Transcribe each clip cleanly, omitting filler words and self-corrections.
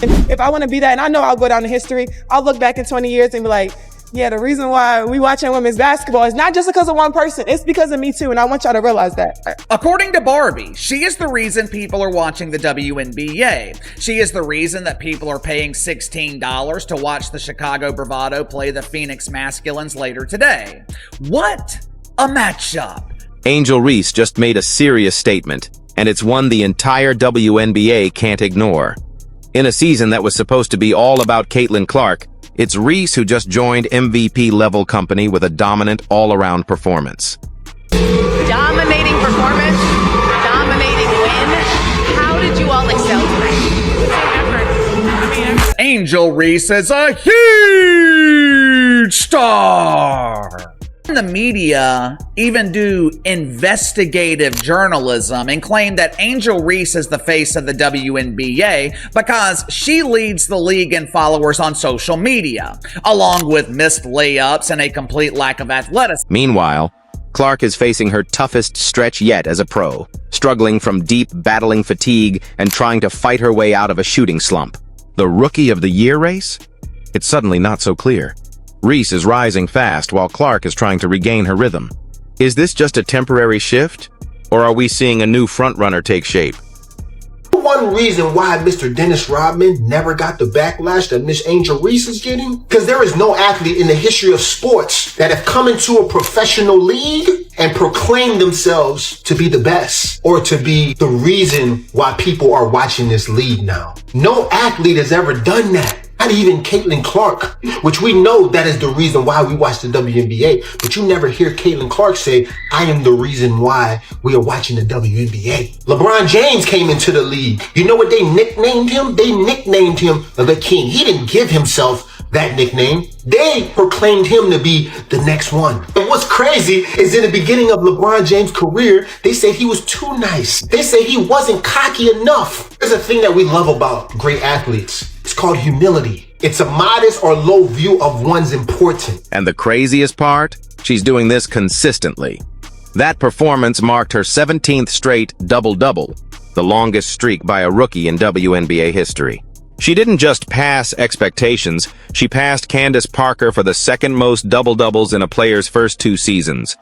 If I want to be that, and I know I'll go down in history, I'll look back in 20 years and be like, yeah, the reason why we watching women's basketball is not just because of one person. It's because of me too, and I want y'all to realize that. According to Barbie, she is the reason people are watching the WNBA. She is the reason that people are paying $16 to watch the Chicago Bravado play the Phoenix Masculines later today. What a matchup. Angel Reese just made a serious statement, and it's one the entire WNBA can't ignore. In a season that was supposed to be all about Caitlin Clark, it's Reese who just joined MVP-level company with a dominant all-around performance. Dominating performance, dominating win. How did you all excel tonight? Angel Reese is a huge star. The media even do investigative journalism and claim that Angel Reese is the face of the WNBA because she leads the league in followers on social media, along with missed layups and a complete lack of athleticism. Meanwhile, Clark is facing her toughest stretch yet as a pro, struggling from deep battling fatigue and trying to fight her way out of a shooting slump. The Rookie of the Year race? It's suddenly not so clear. Reese is rising fast while Clark is trying to regain her rhythm. Is this just a temporary shift, or are we seeing a new frontrunner take shape? One reason why Mr. Dennis Rodman never got the backlash that Miss Angel Reese is getting? Because there is no athlete in the history of sports that have come into a professional league and proclaimed themselves to be the best or to be the reason why people are watching this league now. No athlete has ever done that. Not even Caitlin Clark, which we know that is the reason why we watch the WNBA, but you never hear Caitlin Clark say, I am the reason why we are watching the WNBA. LeBron James came into the league. You know what they nicknamed him? They nicknamed him the King. He didn't give himself that nickname. They proclaimed him to be the next one. And what's crazy is in the beginning of LeBron James' career, they said he was too nice. They say he wasn't cocky enough. There's a thing that we love about great athletes. It's called humility. It's a modest or low view of one's importance. And the craziest part? She's doing this consistently. That performance marked her 17th straight double-double, the longest streak by a rookie in WNBA history. She didn't just pass expectations, she passed Candace Parker for the second most double-doubles in a player's first 2 seasons.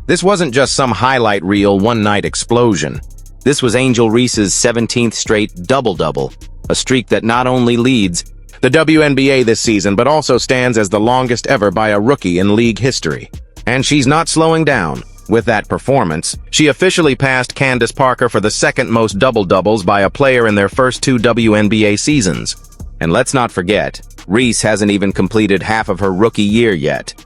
This wasn't just some highlight reel one-night explosion. This was Angel Reese's 17th straight double-double, a streak that not only leads the WNBA this season, but also stands as the longest ever by a rookie in league history. And she's not slowing down. With that performance, she officially passed Candace Parker for the second most double-doubles by a player in their first 2 WNBA seasons. And let's not forget, Reese hasn't even completed half of her rookie year yet.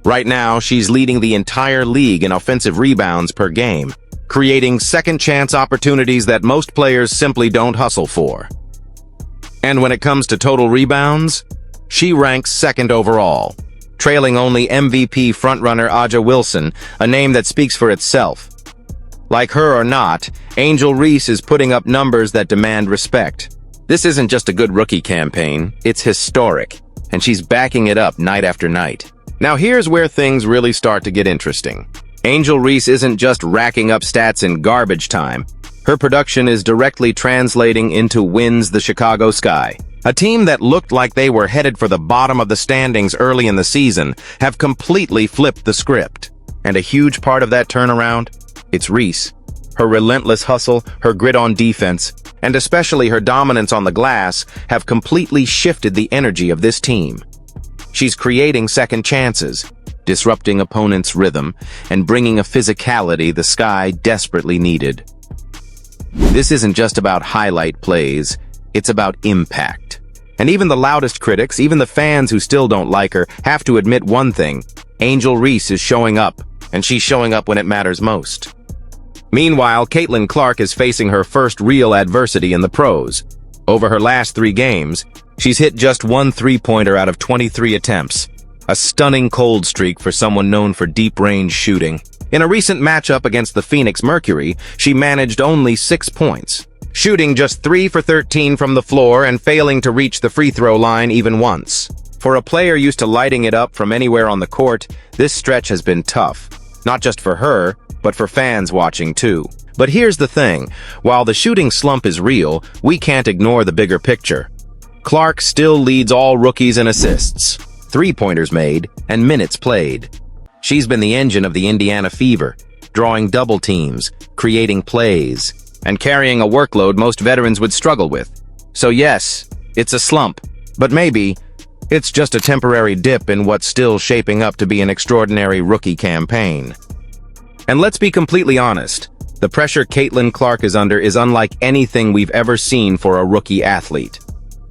Right now, she's leading the entire league in offensive rebounds per game, creating second-chance opportunities that most players simply don't hustle for. And when it comes to total rebounds, she ranks second overall, trailing only MVP frontrunner Aja Wilson, a name that speaks for itself. Like her or not, Angel Reese is putting up numbers that demand respect. This isn't just a good rookie campaign, it's historic, and she's backing it up night after night. Now here's where things really start to get interesting. Angel Reese isn't just racking up stats in garbage time. Her production is directly translating into wins the Chicago Sky. A team that looked like they were headed for the bottom of the standings early in the season have completely flipped the script. And a huge part of that turnaround? It's Reese. Her relentless hustle, her grit on defense, and especially her dominance on the glass have completely shifted the energy of this team. She's creating second chances, disrupting opponents' rhythm, and bringing a physicality the Sky desperately needed. This isn't just about highlight plays, it's about impact. And even the loudest critics, even the fans who still don't like her, have to admit one thing: Angel Reese is showing up, and she's showing up when it matters most. Meanwhile, Caitlin Clark is facing her first real adversity in the pros. Over her last 3 games, she's hit just 1 3-pointer out of 23 attempts. A stunning cold streak for someone known for deep-range shooting. In a recent matchup against the Phoenix Mercury, she managed only 6 points, shooting just 3 for 13 from the floor and failing to reach the free throw line even once. For a player used to lighting it up from anywhere on the court, this stretch has been tough. Not just for her, but for fans watching too. But here's the thing, while the shooting slump is real, we can't ignore the bigger picture. Clark still leads all rookies in assists, three-pointers made, and minutes played. She's been the engine of the Indiana Fever, drawing double teams, creating plays, and carrying a workload most veterans would struggle with. So yes, it's a slump, but maybe it's just a temporary dip in what's still shaping up to be an extraordinary rookie campaign. And let's be completely honest, the pressure Caitlin Clark is under is unlike anything we've ever seen for a rookie athlete.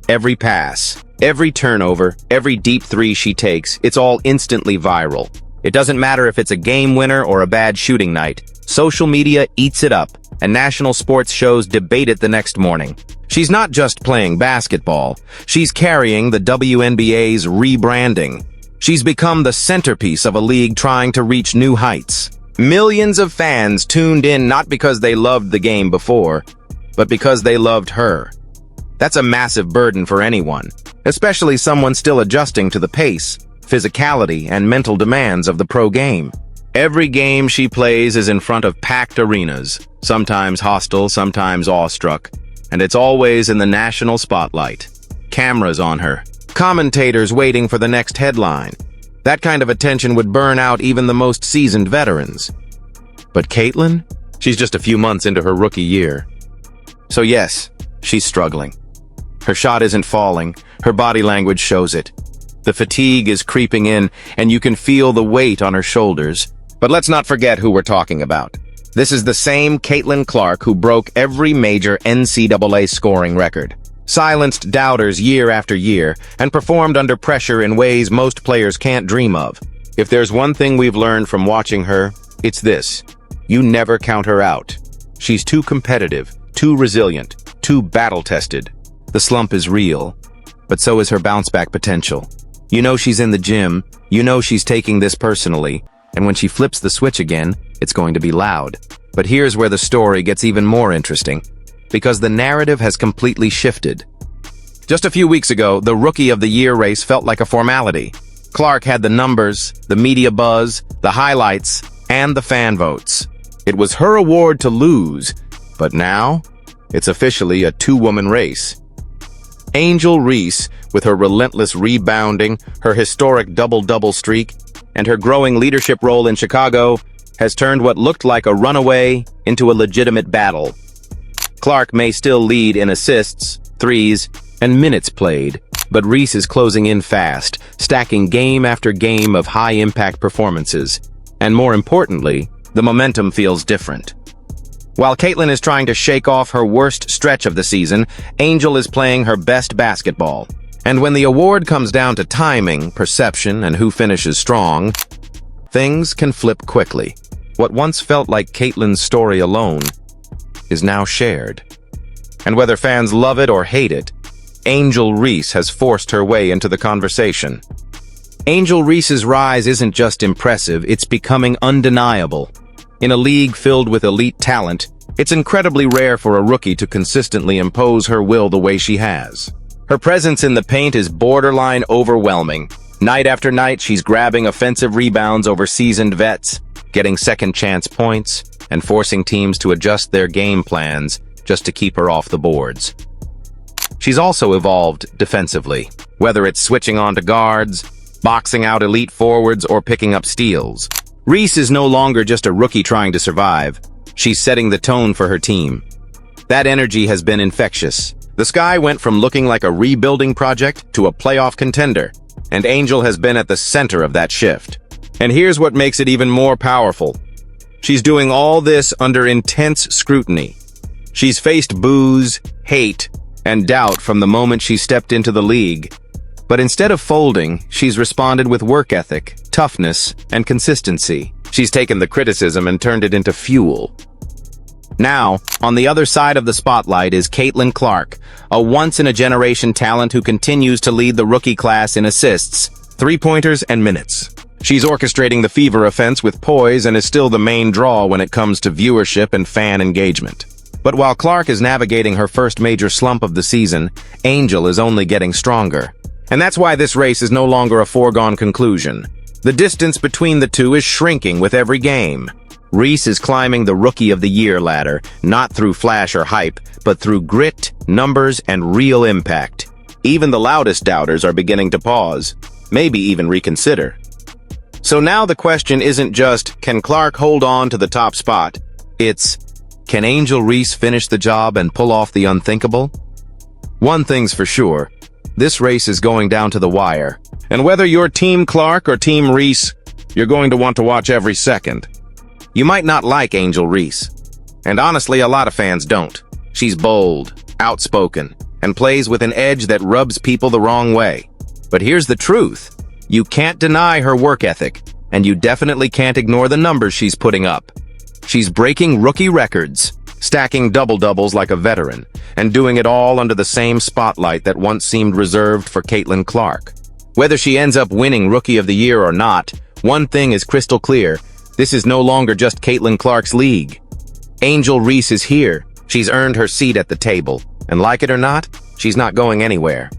Every pass, every turnover, every deep three she takes, it's all instantly viral. It doesn't matter if it's a game winner or a bad shooting night. Social media eats it up, and national sports shows debate it the next morning. She's not just playing basketball, she's carrying the WNBA's rebranding. She's become the centerpiece of a league trying to reach new heights. Millions of fans tuned in not because they loved the game before, but because they loved her. That's a massive burden for anyone, especially someone still adjusting to the pace, physicality, and mental demands of the pro game. Every game she plays is in front of packed arenas, sometimes hostile, sometimes awestruck, and it's always in the national spotlight. Cameras on her, commentators waiting for the next headline. That kind of attention would burn out even the most seasoned veterans. But Caitlin? She's just a few months into her rookie year. So yes, she's struggling. Her shot isn't falling, her body language shows it. The fatigue is creeping in, and you can feel the weight on her shoulders. But let's not forget who we're talking about. This is the same Caitlin Clark who broke every major NCAA scoring record, silenced doubters year after year, and performed under pressure in ways most players can't dream of. If there's one thing we've learned from watching her, it's this. You never count her out. She's too competitive, too resilient, too battle-tested. The slump is real, but so is her bounce-back potential. You know she's in the gym, you know she's taking this personally, and when she flips the switch again, it's going to be loud. But here's where the story gets even more interesting, because the narrative has completely shifted. Just a few weeks ago, the Rookie of the Year race felt like a formality. Clark had the numbers, the media buzz, the highlights, and the fan votes. It was her award to lose, but now, it's officially a two-woman race. Angel Reese, with her relentless rebounding, her historic double-double streak, and her growing leadership role in Chicago, has turned what looked like a runaway into a legitimate battle. Clark may still lead in assists, threes, and minutes played, but Reese is closing in fast, stacking game after game of high-impact performances. And more importantly, the momentum feels different. While Caitlin is trying to shake off her worst stretch of the season, Angel is playing her best basketball. And when the award comes down to timing, perception, and who finishes strong, things can flip quickly. What once felt like Caitlin's story alone is now shared. And whether fans love it or hate it, Angel Reese has forced her way into the conversation. Angel Reese's rise isn't just impressive, it's becoming undeniable. In a league filled with elite talent, it's incredibly rare for a rookie to consistently impose her will the way she has. Her presence in the paint is borderline overwhelming. Night after night, she's grabbing offensive rebounds over seasoned vets, getting second-chance points, and forcing teams to adjust their game plans just to keep her off the boards. She's also evolved defensively, whether it's switching onto guards, boxing out elite forwards, or picking up steals. Reese is no longer just a rookie trying to survive. She's setting the tone for her team. That energy has been infectious. The Sky went from looking like a rebuilding project to a playoff contender, and Angel has been at the center of that shift. And here's what makes it even more powerful. She's doing all this under intense scrutiny. She's faced boos, hate, and doubt from the moment she stepped into the league. But instead of folding, she's responded with work ethic, toughness, and consistency. She's taken the criticism and turned it into fuel. Now, on the other side of the spotlight is Caitlin Clark, a once-in-a-generation talent who continues to lead the rookie class in assists, three-pointers, and minutes. She's orchestrating the Fever offense with poise and is still the main draw when it comes to viewership and fan engagement. But while Clark is navigating her first major slump of the season, Angel is only getting stronger. And that's why this race is no longer a foregone conclusion. The distance between the two is shrinking with every game. Reese is climbing the Rookie of the Year ladder, not through flash or hype, but through grit, numbers, and real impact. Even the loudest doubters are beginning to pause, maybe even reconsider. So now the question isn't just, can Clark hold on to the top spot? It's, can Angel Reese finish the job and pull off the unthinkable? One thing's for sure, this race is going down to the wire. And whether you're Team Clark or Team Reese, you're going to want to watch every second. You might not like Angel Reese. And honestly, a lot of fans don't. She's bold, outspoken, and plays with an edge that rubs people the wrong way. But here's the truth. You can't deny her work ethic, and you definitely can't ignore the numbers she's putting up. She's breaking rookie records, stacking double-doubles like a veteran, and doing it all under the same spotlight that once seemed reserved for Caitlin Clark. Whether she ends up winning Rookie of the Year or not, one thing is crystal clear. This is no longer just Caitlin Clark's league. Angel Reese is here. She's earned her seat at the table. And like it or not, she's not going anywhere.